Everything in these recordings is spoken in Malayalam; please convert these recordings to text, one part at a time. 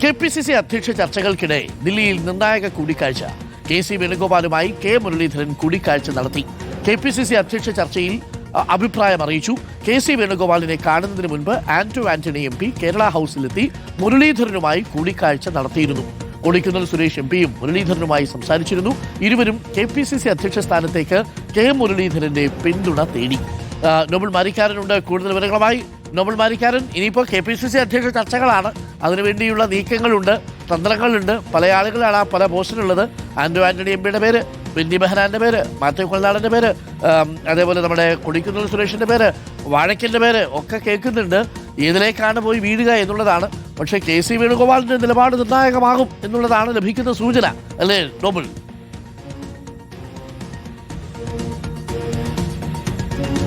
KPCC അധ്യക്ഷ ചർച്ചകൾക്കിടെ ദില്ലിയിൽ നിർണായക കൂടിക്കാഴ്ച. KC വേണുഗോപാലുമായി K മുരളീധരൻ കൂടിക്കാഴ്ച നടത്തി. KPCC അധ്യക്ഷ ചർച്ചയിൽ അഭിപ്രായം അറിയിച്ചു. KC വേണുഗോപാലിനെ കാണുന്നതിന് മുൻപ് ആന്റണി MP കേരള ഹൗസിലെത്തി മുരളീധരനുമായി കൂടിക്കാഴ്ച നടത്തിയിരുന്നു. കൊടിക്കുന്നിൽ സുരേഷ് MPയും മുരളീധരനുമായി സംസാരിച്ചിരുന്നു. ഇരുവരും KPCC അധ്യക്ഷ സ്ഥാനത്തേക്ക് K മുരളീധരന്റെ പിന്തുണ തേടി. നോബൽ മാരിക്കാരനുണ്ട് കൂടുതൽ വിവരങ്ങളുമായി. നോബൽ മാരിക്കാരൻ, ഇനിയിപ്പോൾ KPCC അധ്യക്ഷ ചർച്ചകളാണ്, അതിനുവേണ്ടിയുള്ള നീക്കങ്ങളുണ്ട്, തന്ത്രങ്ങളുണ്ട്. പല ആളുകളാണ് ആ പല പോസ്റ്റിലുള്ളത്. ആന്റണി MPയുടെ പേര്, ബെന്നി ബെഹനാന്റെ പേര്, മാത്യു കൊളനാടൻ്റെ പേര്, അതേപോലെ നമ്മുടെ കൊടിക്കുന്നിൽ സുരേഷിൻ്റെ പേര്, വാഴക്കൻ്റെ പേര് ഒക്കെ കേൾക്കുന്നുണ്ട്. ഏതിലേക്കാണ് പോയി വീഴുക എന്നുള്ളതാണ്. പക്ഷേ KC വേണുഗോപാലിൻ്റെ നിലപാട് നിർണായകമാകും എന്നുള്ളതാണ് ലഭിക്കുന്ന സൂചന, അല്ലേ നോബൽ?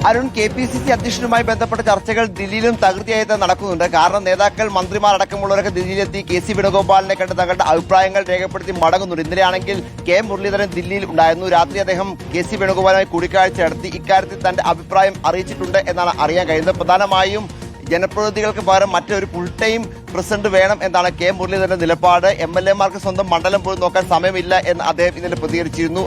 അരുൺ, KPCC അധ്യക്ഷനുമായി ബന്ധപ്പെട്ട ചർച്ചകൾ ദില്ലിയിലും തകൃതിയായി നടക്കുന്നുണ്ട്. കാരണം നേതാക്കൾ, മന്ത്രിമാർ അടക്കമുള്ളവരൊക്കെ ദില്ലിയിലെത്തി KC വേണുഗോപാലിനെ കണ്ട് തങ്ങളുടെ അഭിപ്രായങ്ങൾ രേഖപ്പെടുത്തി മടങ്ങുന്നുണ്ട്. ഇന്നലെയാണെങ്കിൽ K മുരളീധരൻ ദില്ലിയിൽ ഉണ്ടായിരുന്നു. രാത്രി അദ്ദേഹം KC വേണുഗോപാലുമായി കൂടിക്കാഴ്ച നടത്തി ഇക്കാര്യത്തിൽ തന്റെ അഭിപ്രായം അറിയിച്ചിട്ടുണ്ട് എന്നാണ് അറിയാൻ കഴിയുന്നത്. പ്രധാനമായും ജനപ്രതിനിധികൾക്ക് പകരം മറ്റൊരു ഫുൾ ടൈം പ്രസിഡന്റ് വേണം എന്നാണ് K മുരളീധരന്റെ നിലപാട്. MLA-മാർക്ക് സ്വന്തം മണ്ഡലം പോലും നോക്കാൻ സമയമില്ല എന്ന് അദ്ദേഹം ഇന്നലെ പ്രതികരിച്ചിരുന്നു.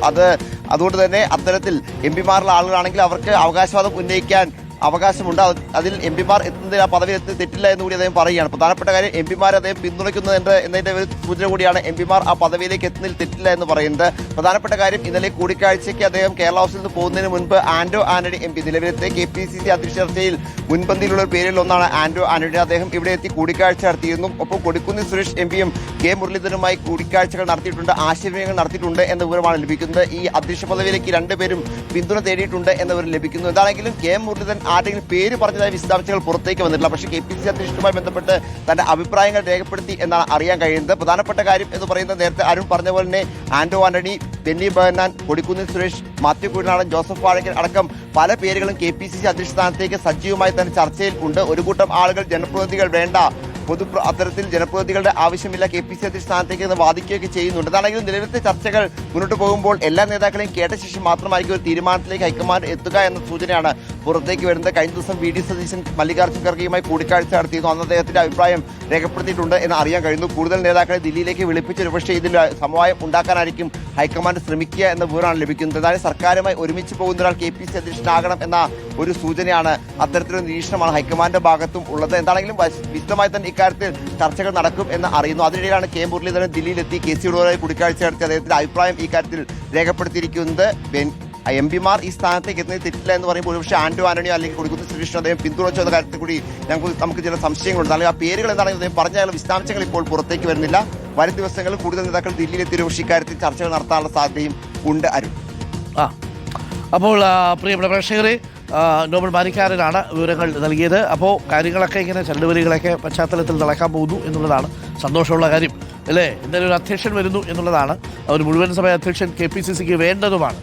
അതുകൊണ്ട് തന്നെ അത്തരത്തിൽ MP-മാരുള്ള ആളുകളാണെങ്കിൽ അവർക്ക് അവകാശവാദം ഉന്നയിക്കാൻ അവകാശമുണ്ട്. അതിൽ MP-മാർ എത്തുന്നതിൽ ആ പദവിയിൽ എത്തി തെറ്റില്ല എന്ന് കൂടി അദ്ദേഹം പറയുകയാണ്. പ്രധാനപ്പെട്ട കാര്യം MP-മാരെ അദ്ദേഹം പിന്തുണയ്ക്കുന്നുണ്ട് എന്നതിന്റെ ഒരു സൂചന കൂടിയാണ് MP-മാർ ആ പദവിയിലേക്ക് എത്തുന്നതിൽ തെറ്റില്ല എന്ന് പറയുന്നത്. പ്രധാനപ്പെട്ട കാര്യം, ഇന്നലെ കൂടിക്കാഴ്ചയ്ക്ക് അദ്ദേഹം കേരള ഹൗസിൽ നിന്ന് പോകുന്നതിന് മുൻപ് ആന്റണി MP, നിലവിലത്തെ KPCC അധ്യക്ഷ ചർച്ചയിൽ മുൻപന്തിയിലുള്ള പേരിൽ ഒന്നാണ് ആന്റണി. അദ്ദേഹം ഇവിടെ എത്തി കൂടിക്കാഴ്ച നടത്തിയിരുന്നു. ഒപ്പം കൊടിക്കുന്നിൽ സുരേഷ് MPയും K മുരളീധരനുമായി കൂടിക്കാഴ്ചകൾ നടത്തിയിട്ടുണ്ട്, ആശയവിനിമയങ്ങൾ നടത്തിയിട്ടുണ്ട് എന്ന വിവരമാണ് ലഭിക്കുന്നത്. ഈ അധ്യക്ഷ പദവിയിലേക്ക് രണ്ടുപേരും പിന്തുണ തേടിയിട്ടുണ്ട് എന്ന വിവരം ലഭിക്കുന്നു. എന്താണെങ്കിലും K മുരളീധരൻ ആരെങ്കിലും പേര് പറഞ്ഞതായ വിശദാംശങ്ങൾ പുറത്തേക്ക് വന്നിട്ടില്ല. പക്ഷേ KPCC അധ്യക്ഷനുമായി ബന്ധപ്പെട്ട് തന്റെ അഭിപ്രായങ്ങൾ രേഖപ്പെടുത്തി എന്നാണ് അറിയാൻ കഴിയുന്നത്. പ്രധാനപ്പെട്ട കാര്യം എന്ന് പറയുന്നത്, നേരത്തെ അരുൺ പറഞ്ഞ പോലെ തന്നെ ആന്റണി, ബെന്നി ബെഹനാൻ, കൊടിക്കുന്നിൽ സുരേഷ്, മാത്യു കുഴനാടൻ, ജോസഫ് വാഴക്കൻ അടക്കം പല പേരുകളും KPCC അധ്യക്ഷ സ്ഥാനത്തേക്ക് സജീവമായി തന്നെ ചർച്ചയിൽ ഉണ്ട്. ഒരു കൂട്ടം ആളുകൾ ജനപ്രതിനിധികൾ വേണ്ട, അത്തരത്തിൽ ജനപ്രതിനിധികളുടെ ആവശ്യമില്ല, KPCC അധ്യക്ഷ സ്ഥാനത്തേക്ക് വാദിക്കുകയൊക്കെ ചെയ്യുന്നുണ്ട്. അതാണെങ്കിലും നിലവിലത്തെ ചർച്ചകൾ മുന്നോട്ട് പോകുമ്പോൾ എല്ലാ നേതാക്കളെയും കേട്ട ശേഷം മാത്രമായിരിക്കും ഒരു തീരുമാനത്തിലേക്ക് ഹൈക്കമാൻഡ് എത്തുക എന്ന സൂചനയാണ് പുറത്തേക്ക് വരുന്നത്. കഴിഞ്ഞ ദിവസം VD സതീശൻ മല്ലികാർജ്ജുൻ ഖർഗെയുമായി കൂടിക്കാഴ്ച നടത്തിയിരുന്നു. അന്ന് അദ്ദേഹത്തിന്റെ അഭിപ്രായം രേഖപ്പെടുത്തിയിട്ടുണ്ട് എന്ന് അറിയാൻ കഴിയുന്നു. കൂടുതൽ നേതാക്കളെ ദില്ലിയിലേക്ക് വിളിപ്പിച്ചൊരു പക്ഷേ ഇതിൽ സമവായം ഉണ്ടാക്കാനായിരിക്കും ഹൈക്കമാൻഡ് ശ്രമിക്കുക എന്ന വിവരമാണ് ലഭിക്കുന്നത്. അതായത് സർക്കാരുമായി ഒരുമിച്ച് പോകുന്ന ഒരാൾ KPCC അധ്യക്ഷനാകണം എന്ന ഒരു സൂചനയാണ്, അത്തരത്തിലൊരു നിരീക്ഷണമാണ് ഹൈക്കമാൻഡിന്റെ ഭാഗത്തും ഉള്ളത്. എന്താണെങ്കിലും വിശദമായി തന്നെ ഇക്കാര്യത്തിൽ ചർച്ചകൾ നടക്കും എന്ന് അറിയുന്നു. അതിനിടയിലാണ് K മുരളീധരൻ ദില്ലിയിലെത്തി KC യോടുമായി കൂടിക്കാഴ്ച നടത്തി അദ്ദേഹത്തിന്റെ അഭിപ്രായം ഈ കാര്യത്തിൽ രേഖപ്പെടുത്തിയിരിക്കുന്നത്. MP-മാർ ഈ സ്ഥാനത്തേക്ക് എത്തുന്നത് തെറ്റില്ല എന്ന് പറയുമ്പോൾ ഒരുപക്ഷെ ആന്റണിയോ അല്ലെങ്കിൽ കൊടിക്കുന്നിൽ സുരേഷിനോ അദ്ദേഹം പിന്തുണച്ചോ എന്ന കാര്യത്തിൽ കൂടി നമുക്ക് ചില സംശയങ്ങളുണ്ട്. അല്ലെങ്കിൽ ആ പേരുകൾ എന്താണെങ്കിലും അദ്ദേഹം പറഞ്ഞാലും വിശദാംശങ്ങൾ ഇപ്പോൾ പുറത്തേക്ക് വരുന്നില്ല. വരും ദിവസങ്ങളിൽ കൂടുതൽ നേതാക്കൾ ദില്ലിയിലെത്തി ഒരുപക്ഷെ ഇക്കാര്യത്തിൽ ചർച്ചകൾ നടത്താനുള്ള സാധ്യതയും ഉണ്ട്. അരുൺ, അപ്പോൾ പ്രിയപ്പെട്ട പ്രേക്ഷകരെ, നോബൽ മാരിക്കാരനാണ് വിവരങ്ങൾ നൽകിയത്. അപ്പോൾ കാര്യങ്ങളൊക്കെ ഇങ്ങനെ ചരടുവലികളൊക്കെ പശ്ചാത്തലത്തിൽ നടക്കാൻ പോകുന്നു എന്നുള്ളതാണ് സന്തോഷമുള്ള കാര്യം, അല്ലേ? എന്തായാലും ഒരു അധ്യക്ഷൻ വരുന്നു എന്നുള്ളതാണ്. ഒരു മുഴുവൻ സമയ അധ്യക്ഷൻ KPCCക്ക് വേണ്ടതുമാണ്.